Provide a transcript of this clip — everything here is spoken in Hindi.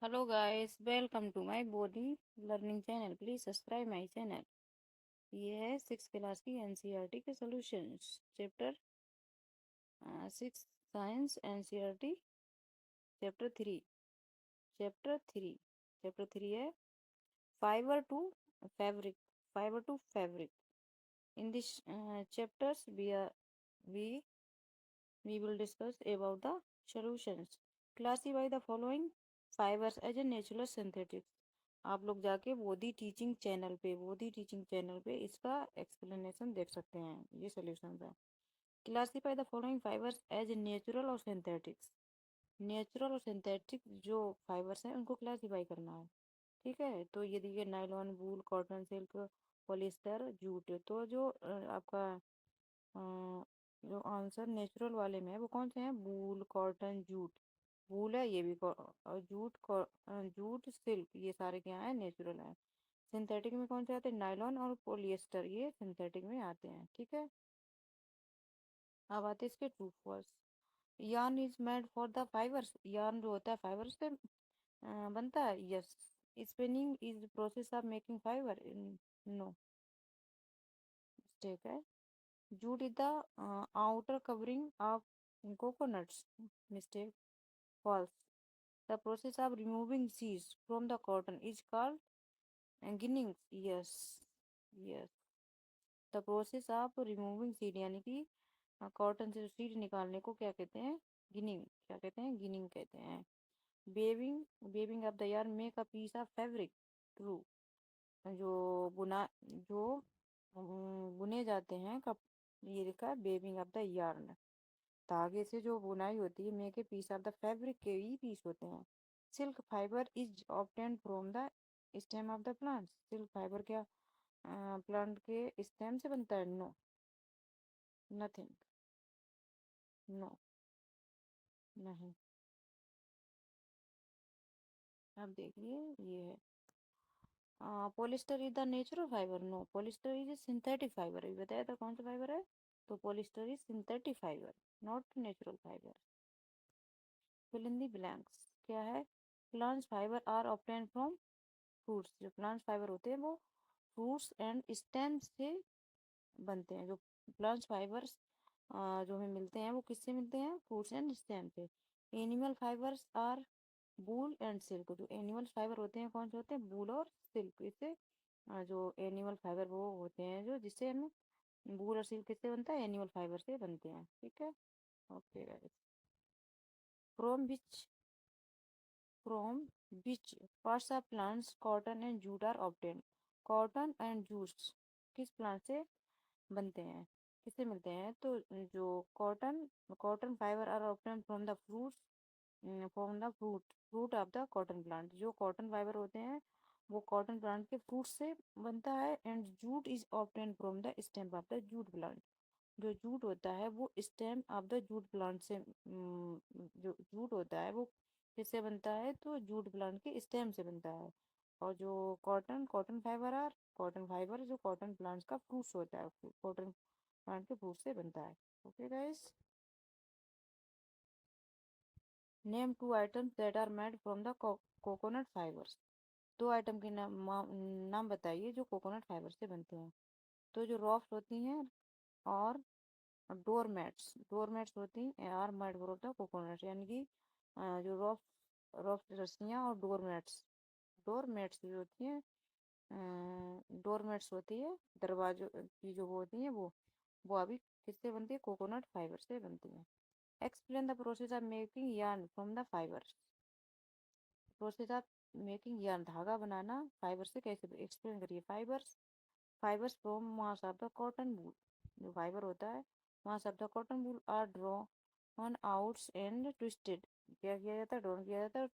Hello guys, welcome to my body learning channel. Please subscribe my channel. ये है 6 क्लास की एनसीईआरटी के solutions chapter 6 science NCERT chapter 3 chapter 3 है fibre to fabric in this chapters we we will discuss about the solutions. Classify the following fibers as a natural synthetics. आप लोग जाके बोधी टीचिंग चैनल पे इसका एक्सप्लेनेशन देख सकते हैं। ये सोल्यूशन है। Classify the following fibres as natural और सिंथेटिक्स। नेचुरल और सिंथेटिक जो फाइबर्स हैं उनको क्लासीफाई करना है। ठीक है, तो ये देखिए नायलॉन, वूल, कॉटन, सिल्क, पॉलिस्टर, जूट। तो जो आपका अ, जो आंसर नेचुरल वाले में है वो कौन से हैं? वूल, कॉटन, जूट। वूल है ये भी और जूट, सिल्क, ये सारे क्या है? नेचुरल है। सिंथेटिक में कौन से आते हैं? नायलॉन और पॉलिएस्टर, ये सिंथेटिक में आते हैं। ठीक है, अब आते हैं इसके true false. yarn is made for the fibres. yarn जो होता है फाइबर से बनता है। Yes. Spinning is process of making fibre. No, mistake है। Jute is the outer covering of coconuts. Mistake, false. The process of removing seeds from the cotton is called ginning. Yes, yes. The process of removing seed यानी कि कॉटन से सीड निकालने को क्या कहते हैं? गिनिंग। क्या कहते हैं? गिनिंग कहते हैं। Weaving of the yarn make a piece of fabric. True. जो जो बुने जाते हैं कप, ये लिखा है वेविंग ऑफ द yarn। धागे से जो बुनाई होती है, make a piece of the fabric के ही पीस होते हैं। Silk fibre is obtain from the stem of the plant. Silk fibre क्या प्लांट के स्टेम से बनता है? नो, नथिंग, नो, नहीं। अब देखिए ये है polyester is the natural fibre. No, polyester is synthetic fibre. अभी बताया था कौन सा फाइबर है। तो polyester is synthetic fibre, not natural fibre. Fill in the blanks क्या है? Plants fibre are obtain from fruits. जो प्लांट्स फाइबर होते हैं वो फ्रूट्स एंड स्टेम से बनते हैं। जो प्लांट्स फाइबर्स जो हमें मिलते हैं वो किससे मिलते हैं? फ्रूट्स एंड स्टेम से। Animal fibres are wool and silk. जो एनिमल फाइबर होते हैं कौन से होते हैं? वूल और सिल्क। इससे जो एनिमल फाइबर वो होते हैं जो जिससे हम वूल और सिल्क किससे बनता है? एनिमल फाइबर से बनते हैं। ठीक है, okay guys. From which from which parts of plants cotton and jute are obtain. Cotton and jutes किस प्लांट से बनते हैं? किससे मिलते हैं? तो जो cotton cotton fibre are obtain from the fruits, from the fruit of the cotton plant. जो कॉटन फाइबर होते हैं वो कॉटन प्लांट के फ्रूट से बनता है। And jute is obtain from the stem of the jute plant. जो जूट होता है वो stem of the jute plant से जो जूट होता है वो किससे बनता है? तो जूट प्लांट के स्टेम से बनता है। और जो कॉटन फाइबर जो कॉटन प्लांट्स का फ्रूट्स होता है, कॉटन प्लांट के फ्रूट से बनता है। Okay guys, name two items that are made from the coconut fibres. दो आइटम के नाम बताइए जो कोकोनट फाइबर से बनते हैं। तो जो रॉफ्ट होती हैं और डोर मैट्स होती हैं are made from the coconut. यानी कि जो रॉफ्ट रॉफ्ट रस्सियाँ और डोर मैट्स जो होती हैं डोर मैट्स होती है दरवाजों की जो वो होती हैं वो अभी किससे बनती है? कोकोनट फाइबर से बनती है। Explain the process of making yarn from the fibres. Process of making yarn धागा बनाना फाइबर से कैसे? एक्सप्लेन करिए। Fibres from mass of the cotton wool. जो फाइबर होता है mass of the cotton wool are drawn outs and twisted. क्या किया जाता है? ड्रॉन किया जाता है